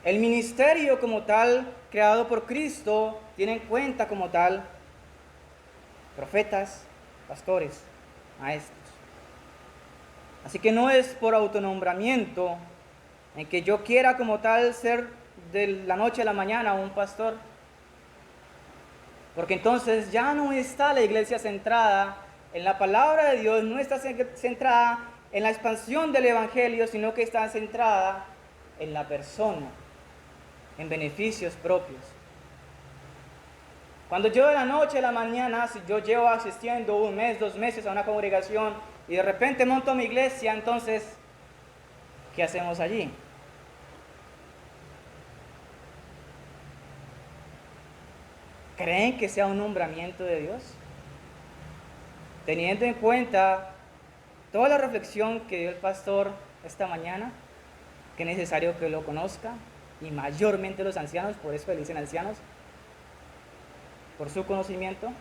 El ministerio como tal, creado por Cristo, tiene en cuenta como tal profetas, pastores, maestros. Así que no es por autonombramiento en que yo quiera como tal ser de la noche a la mañana un pastor, porque entonces ya no está la iglesia centrada en la palabra de Dios, no está centrada en la expansión del evangelio, sino que está centrada en la persona, en beneficios propios. Cuando yo de la noche a la mañana, si yo llevo asistiendo 1 mes, 2 meses a una congregación y de repente monto mi iglesia, entonces, ¿qué hacemos allí? ¿Creen que sea un nombramiento de Dios? Teniendo en cuenta toda la reflexión que dio el pastor esta mañana, que es necesario que lo conozca, y mayormente los ancianos, por eso le dicen ancianos, por su conocimiento.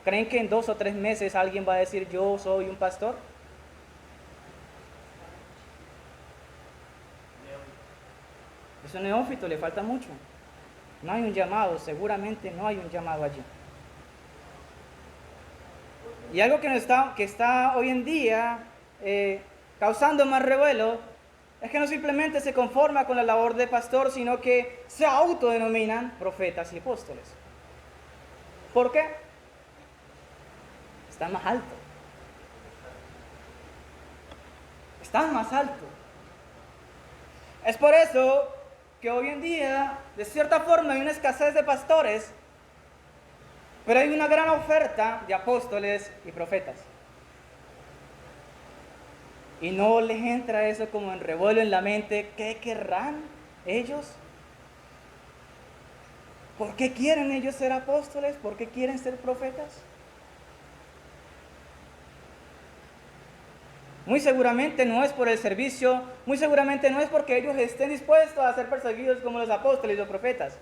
¿Creen que en 2 o 3 meses alguien va a decir yo soy un pastor? Es un neófito, le falta mucho. No hay un llamado, seguramente no hay un llamado allí. Y algo que está hoy en día causando más revuelo es que no simplemente se conforma con la labor de pastor, sino que se autodenominan profetas y apóstoles. ¿Por qué? Están más alto. Están más alto. Es por eso que hoy en día, de cierta forma, hay una escasez de pastores, pero hay una gran oferta de apóstoles y profetas. Y no les entra eso como en revuelo en la mente. ¿Qué querrán ellos? ¿Por qué quieren ellos ser apóstoles? ¿Por qué quieren ser profetas? Muy seguramente no es por el servicio, muy seguramente no es porque ellos estén dispuestos a ser perseguidos como los apóstoles y los profetas.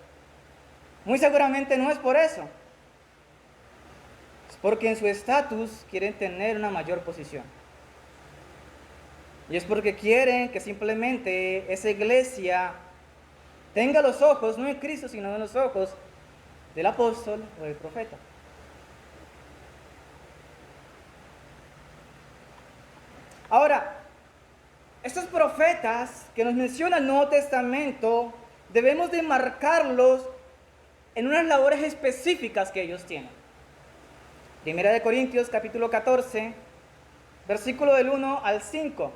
Muy seguramente no es por eso. Es porque en su estatus quieren tener una mayor posición. Y es porque quieren que simplemente esa iglesia tenga los ojos, no en Cristo, sino en los ojos del apóstol o del profeta. Ahora, estos profetas que nos menciona el Nuevo Testamento, debemos de marcarlos en unas labores específicas que ellos tienen. Primera de Corintios, capítulo 14, versículo del 1 al 5.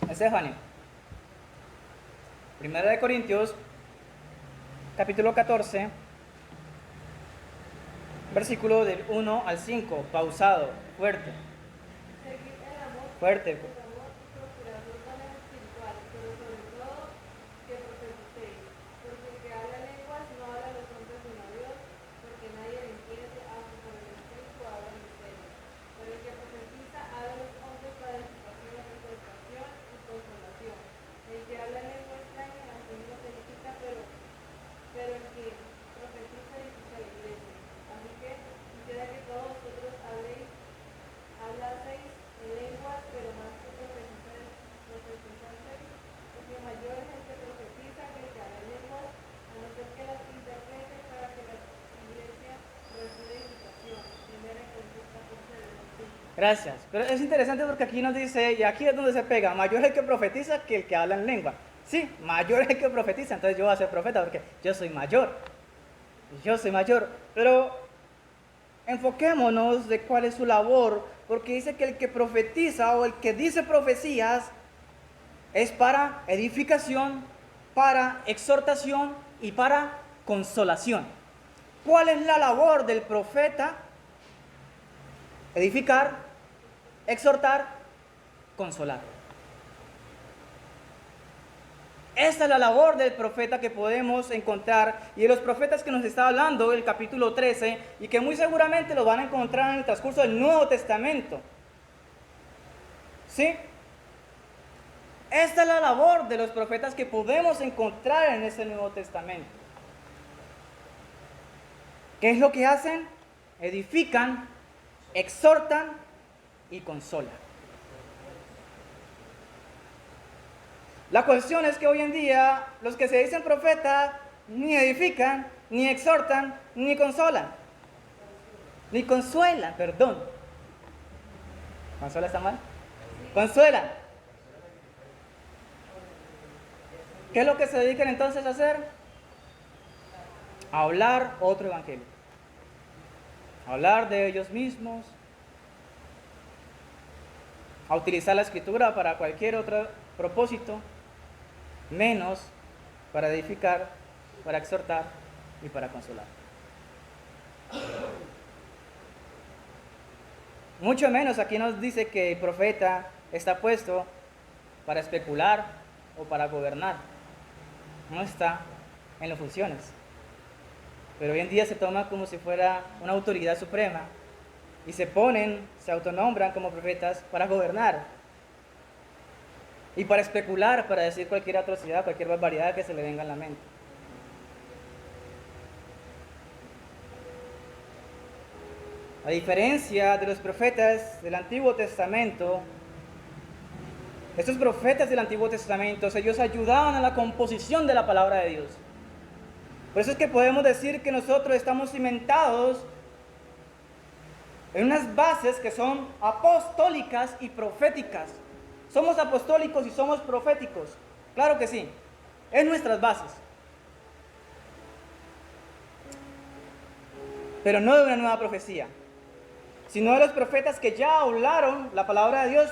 Estefanía. Primera de Corintios, capítulo 14, Versículo del 1 al 5, pausado, fuerte,
Seguid el amor,
fuerte.
el amor y procurar los dones espirituales, pero sobre todo que profeticéis, porque el que habla lenguas no habla a los hombres sino a Dios, porque nadie le entiende, aunque por el Espíritu habla misterios. Pero el que profetiza habla a los hombres para edificación, exhortación y consolación. El que habla lengua extraña a sí mismo se edifica, pero el que profetiza edifica la iglesia. Así que quisiera que todos vosotros hablaseis en lenguas, pero más que profetizaseis, porque mayor es el que profetiza que el que habla en lenguas, a no ser que las interprete para que la iglesia reciba edificación. 1 Corintios 14, versículo 5.
Gracias. Pero es interesante porque aquí nos dice, y aquí es donde se pega, mayor es el que profetiza que el que habla en lengua. Sí, mayor es el que profetiza, entonces yo voy a ser profeta porque yo soy mayor. Yo soy mayor. Pero enfoquémonos de cuál es su labor, porque dice que el que profetiza o el que dice profecías es para edificación, para exhortación y para consolación. ¿Cuál es la labor del profeta? Edificar, exhortar, consolar. Esta es la labor del profeta que podemos encontrar, y de los profetas que nos está hablando el capítulo 13, y que muy seguramente lo van a encontrar en el transcurso del Nuevo Testamento. ¿Sí? Esta es la labor de los profetas que podemos encontrar en ese Nuevo Testamento. ¿Qué es lo que hacen? Edifican, exhortan y consolan. La cuestión es que hoy en día los que se dicen profetas ni edifican, ni exhortan, ni consolan. Ni consuelan, perdón. ¿Consuela está mal? Consuelan. ¿Qué es lo que se dedican entonces a hacer? A hablar otro evangelio. A hablar de ellos mismos. A utilizar la escritura para cualquier otro propósito, menos para edificar, para exhortar y para consolar. Mucho menos aquí nos dice que el profeta está puesto para especular o para gobernar. No está en las funciones. Pero hoy en día se toma como si fuera una autoridad suprema y se autonombran como profetas para gobernar y para especular, para decir cualquier atrocidad, cualquier barbaridad que se le venga en la mente. A diferencia de los profetas del Antiguo Testamento, estos profetas del Antiguo Testamento, ellos ayudaban a la composición de la palabra de Dios. Por eso es que podemos decir que nosotros estamos cimentados en unas bases que son apostólicas y proféticas. ¿Somos apostólicos y somos proféticos? Claro que sí, es nuestras bases. Pero no de una nueva profecía, sino de los profetas que ya hablaron la palabra de Dios,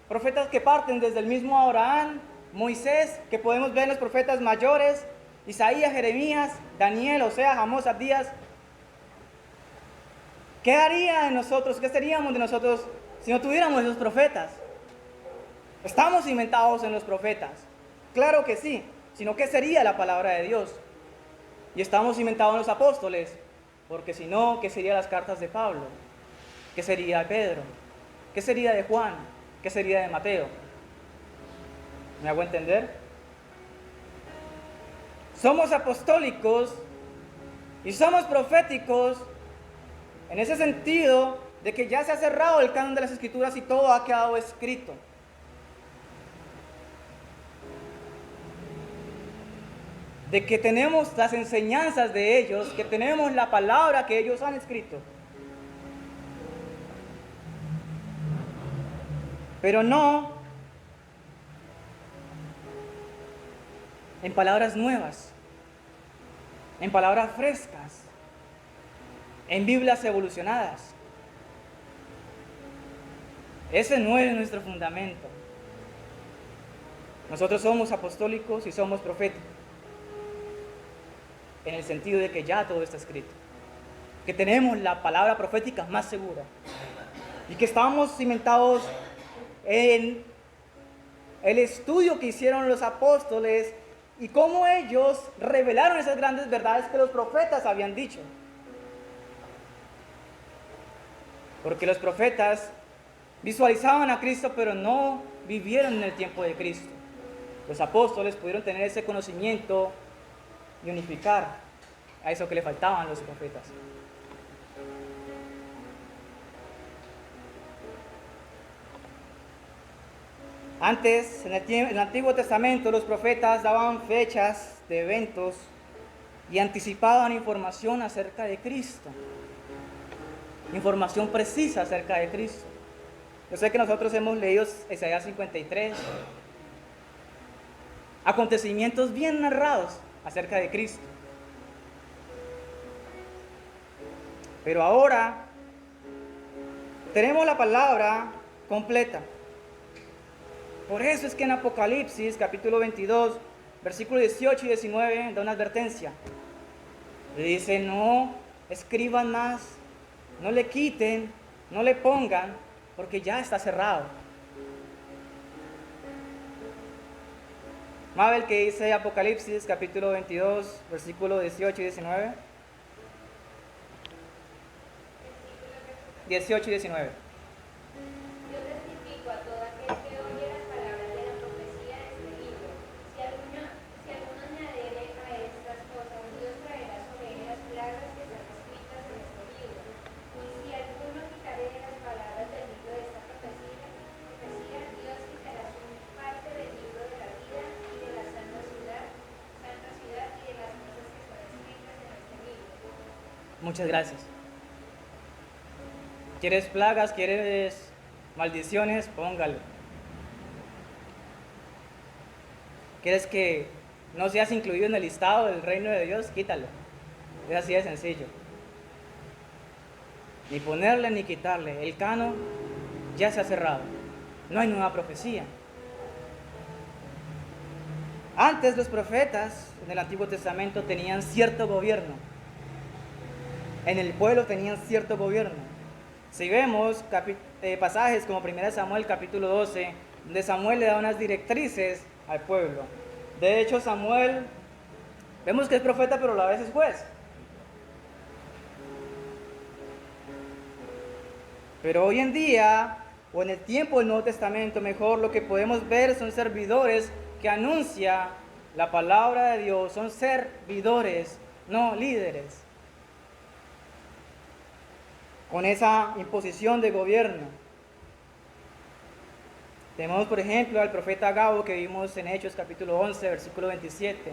profetas que parten desde el mismo Abraham, Moisés, que podemos ver en los profetas mayores, Isaías, Jeremías, Daniel, Oseas, Amós, Abdías. ¿Qué haría de nosotros, qué seríamos de nosotros si no tuviéramos esos profetas? ¿Estamos cimentados en los profetas? Claro que sí, sino ¿qué sería la palabra de Dios? Y estamos cimentados en los apóstoles, porque si no, ¿qué serían las cartas de Pablo? ¿Qué sería de Pedro? ¿Qué sería de Juan? ¿Qué sería de Mateo? ¿Me hago entender? Somos apostólicos y somos proféticos en ese sentido de que ya se ha cerrado el canon de las Escrituras y todo ha quedado escrito. De que tenemos las enseñanzas de ellos, que tenemos la palabra que ellos han escrito. Pero no en palabras nuevas, en palabras frescas, en Biblias evolucionadas. Ese no es nuestro fundamento. Nosotros somos apostólicos y somos proféticos, en el sentido de que ya todo está escrito. que tenemos la palabra profética más segura y que estamos cimentados en el estudio que hicieron los apóstoles y cómo ellos revelaron esas grandes verdades que los profetas habían dicho. Porque los profetas visualizaban a Cristo, pero no vivieron en el tiempo de Cristo. Los apóstoles pudieron tener ese conocimiento y unificar a eso que le faltaban a los profetas. Antes, en el Antiguo Testamento, los profetas daban fechas de eventos y anticipaban información acerca de Cristo. Información precisa acerca de Cristo. Yo sé que nosotros hemos leído Isaías 53. Acontecimientos bien narrados acerca de Cristo. Pero ahora tenemos la palabra completa. Por eso es que en Apocalipsis, capítulo 22, versículos 18 y 19, da una advertencia. Le dice, no escriban más, no le quiten, no le pongan, porque ya está cerrado. Mabel, ¿qué dice Apocalipsis, capítulo 22, versículos 18 y 19? 18 y 19.
Yo testifico a todo aquel que oye las palabras de la profecía de este libro. Si alguno añadiere a estas cosas, Dios traerá sobre él las plagas que están escritas en este libro. Y si alguno quitare de las palabras del libro de esta profecía, Dios quitará su parte del libro de la vida y de la santa ciudad y de las cosas que están escritas en este libro.
Muchas gracias. ¿Quieres plagas? ¿Quieres maldiciones? Póngale. ¿Quieres que no seas incluido en el listado del reino de Dios? Quítalo. Es así de sencillo. Ni ponerle ni quitarle. El canon ya se ha cerrado. No hay nueva profecía. Antes los profetas en el Antiguo Testamento tenían cierto gobierno. En el pueblo tenían cierto gobierno. Si vemos pasajes como 1 Samuel capítulo 12, donde Samuel le da unas directrices al pueblo. De hecho, Samuel, vemos que es profeta, pero a la vez es juez. Pero hoy en día, o en el tiempo del Nuevo Testamento, mejor, lo que podemos ver son servidores que anuncian la palabra de Dios. Son servidores, no líderes. Con esa imposición de gobierno. Tenemos, por ejemplo, al profeta Agabo que vimos en Hechos capítulo 11, versículo 27.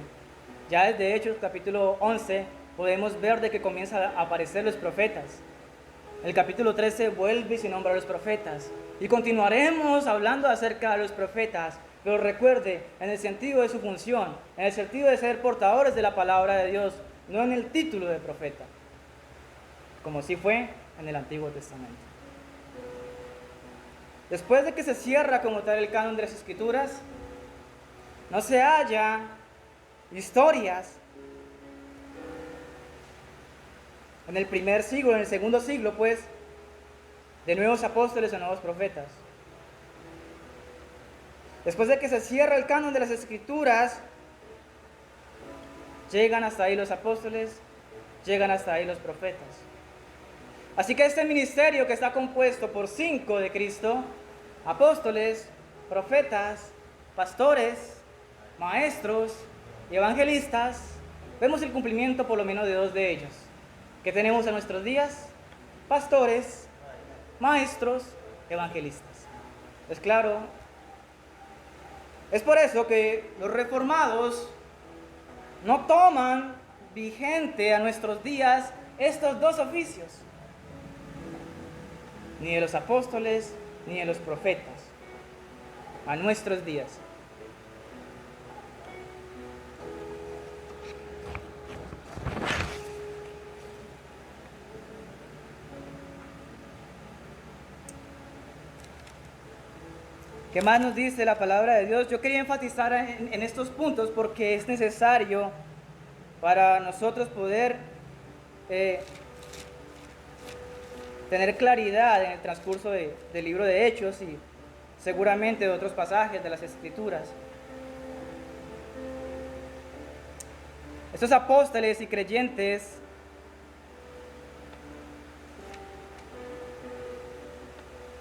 Ya desde Hechos capítulo 11 podemos ver de que comienzan a aparecer los profetas. El capítulo 13 vuelve y se nombra a los profetas. Y continuaremos hablando acerca de los profetas, pero recuerde, en el sentido de su función, en el sentido de ser portadores de la palabra de Dios, no en el título de profeta, como sí fue en el Antiguo Testamento. Después de que se cierra como tal el canon de las Escrituras, no se hallan historias en el primer siglo, en el segundo siglo, pues, de nuevos apóstoles o nuevos profetas. Después de que se cierra el canon de las Escrituras, llegan hasta ahí los apóstoles, llegan hasta ahí los profetas. Así que este ministerio, que está compuesto por 5 de Cristo, apóstoles, profetas, pastores, maestros y evangelistas, vemos el cumplimiento por lo menos de 2 de ellos. ¿Qué tenemos en nuestros días? Pastores, maestros, evangelistas. ¿Es claro? Es por eso que los reformados no toman vigente a nuestros días estos 2 oficios, ni de los apóstoles, ni de los profetas, a nuestros días. ¿Qué más nos dice la palabra de Dios? Yo quería enfatizar en estos puntos porque es necesario para nosotros poder tener claridad en el transcurso del libro de Hechos y seguramente de otros pasajes de las Escrituras. Estos apóstoles y creyentes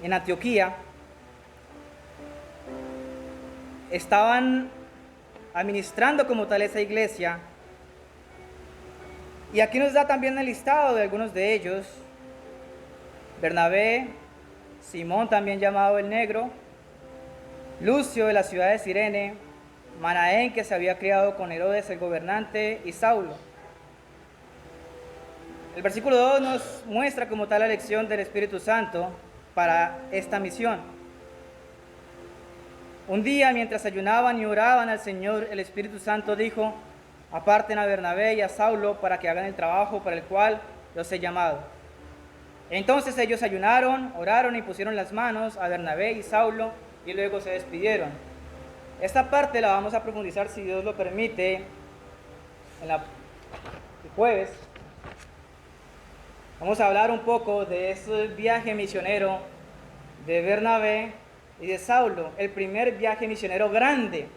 en Antioquía estaban administrando como tal esa iglesia, y aquí nos da también el listado de algunos de ellos: Bernabé, Simón también llamado el Negro, Lucio de la ciudad de Cirene, Manaén, que se había criado con Herodes el gobernante, y Saulo. El versículo 2 nos muestra como tal la elección del Espíritu Santo para esta misión. Un día, mientras ayunaban y oraban al Señor, el Espíritu Santo dijo: aparten a Bernabé y a Saulo para que hagan el trabajo para el cual los he llamado. Entonces ellos ayunaron, oraron y pusieron las manos a Bernabé y Saulo, y luego se despidieron. Esta parte la vamos a profundizar, si Dios lo permite, el jueves. Vamos a hablar un poco de ese viaje misionero de Bernabé y de Saulo, el primer viaje misionero grande.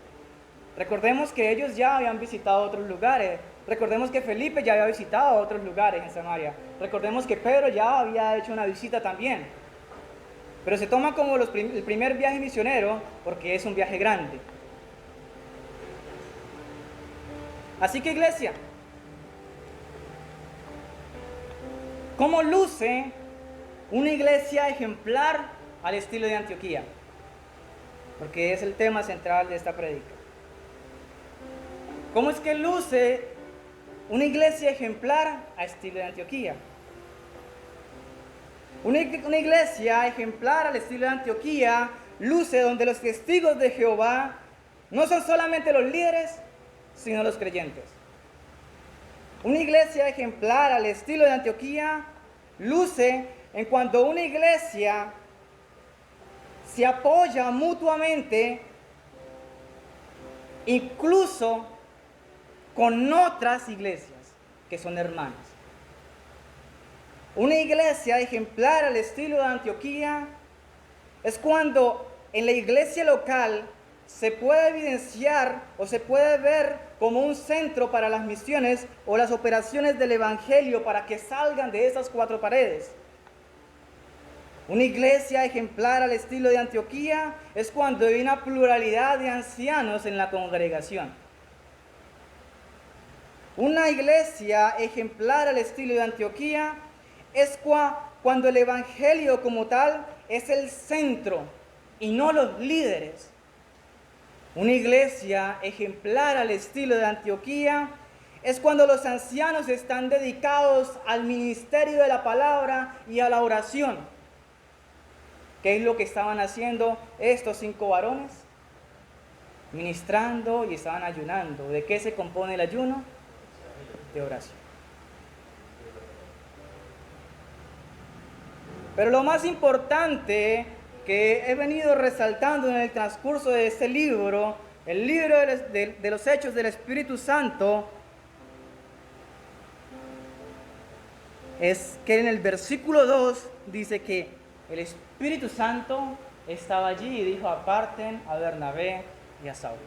Recordemos que ellos ya habían visitado otros lugares. Recordemos que Felipe ya había visitado otros lugares en Samaria. Recordemos que Pedro ya había hecho una visita también. Pero se toma como el primer viaje misionero porque es un viaje grande. Así que, iglesia, ¿cómo luce una iglesia ejemplar al estilo de Antioquía? Porque es el tema central de esta prédica. ¿Cómo es que luce una iglesia ejemplar a estilo de Antioquía? Una iglesia ejemplar al estilo de Antioquía luce donde los testigos de Jehová no son solamente los líderes, sino los creyentes. Una iglesia ejemplar al estilo de Antioquía luce en cuando una iglesia se apoya mutuamente, incluso con otras iglesias que son hermanas. Una iglesia ejemplar al estilo de Antioquía es cuando en la iglesia local se puede evidenciar o se puede ver como un centro para las misiones o las operaciones del evangelio para que salgan de esas cuatro paredes. Una iglesia ejemplar al estilo de Antioquía es cuando hay una pluralidad de ancianos en la congregación. Una iglesia ejemplar al estilo de Antioquía es cuando el evangelio como tal es el centro y no los líderes. Una iglesia ejemplar al estilo de Antioquía es cuando los ancianos están dedicados al ministerio de la palabra y a la oración. ¿Qué es lo que estaban haciendo estos 5 varones? Ministrando y estaban ayunando. ¿De qué se compone el ayuno? De oración. Pero lo más importante que he venido resaltando en el transcurso de este libro, el libro de los Hechos del Espíritu Santo, es que en el versículo 2 dice que el Espíritu Santo estaba allí y dijo: aparten a Bernabé y a Saulo.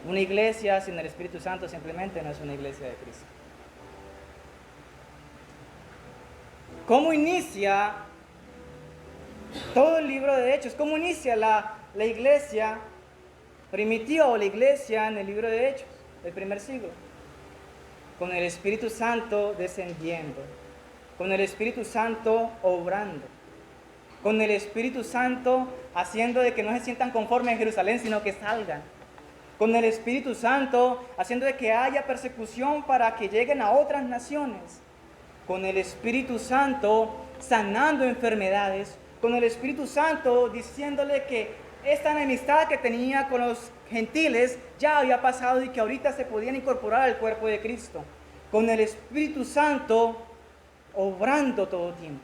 Una iglesia sin el Espíritu Santo simplemente no es una iglesia de Cristo. ¿Cómo inicia todo el libro de Hechos? ¿Cómo inicia la iglesia primitiva o la iglesia en el libro de Hechos del primer siglo? Con el Espíritu Santo descendiendo, con el Espíritu Santo obrando, con el Espíritu Santo haciendo de que no se sientan conformes en Jerusalén, sino que salgan. Con el Espíritu Santo haciendo de que haya persecución para que lleguen a otras naciones. Con el Espíritu Santo sanando enfermedades. Con el Espíritu Santo diciéndole que esta enemistad que tenía con los gentiles ya había pasado y que ahorita se podían incorporar al cuerpo de Cristo. Con el Espíritu Santo obrando todo tiempo.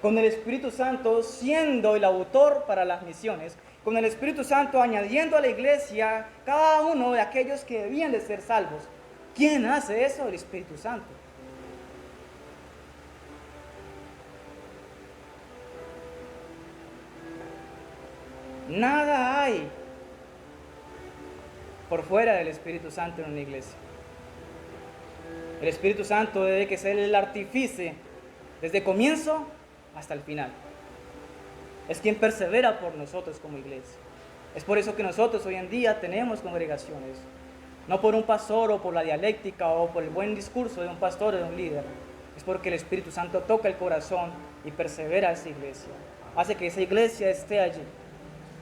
Con el Espíritu Santo siendo el autor para las misiones. Con el Espíritu Santo añadiendo a la iglesia cada uno de aquellos que debían de ser salvos. ¿Quién hace eso? El Espíritu Santo. Nada hay por fuera del Espíritu Santo en una iglesia. El Espíritu Santo debe que ser el artífice desde comienzo hasta el final. Es quien persevera por nosotros como iglesia. Es por eso que nosotros hoy en día tenemos congregaciones. No por un pastor o por la dialéctica o por el buen discurso de un pastor o de un líder. Es porque el Espíritu Santo toca el corazón y persevera esa iglesia. Hace que esa iglesia esté allí.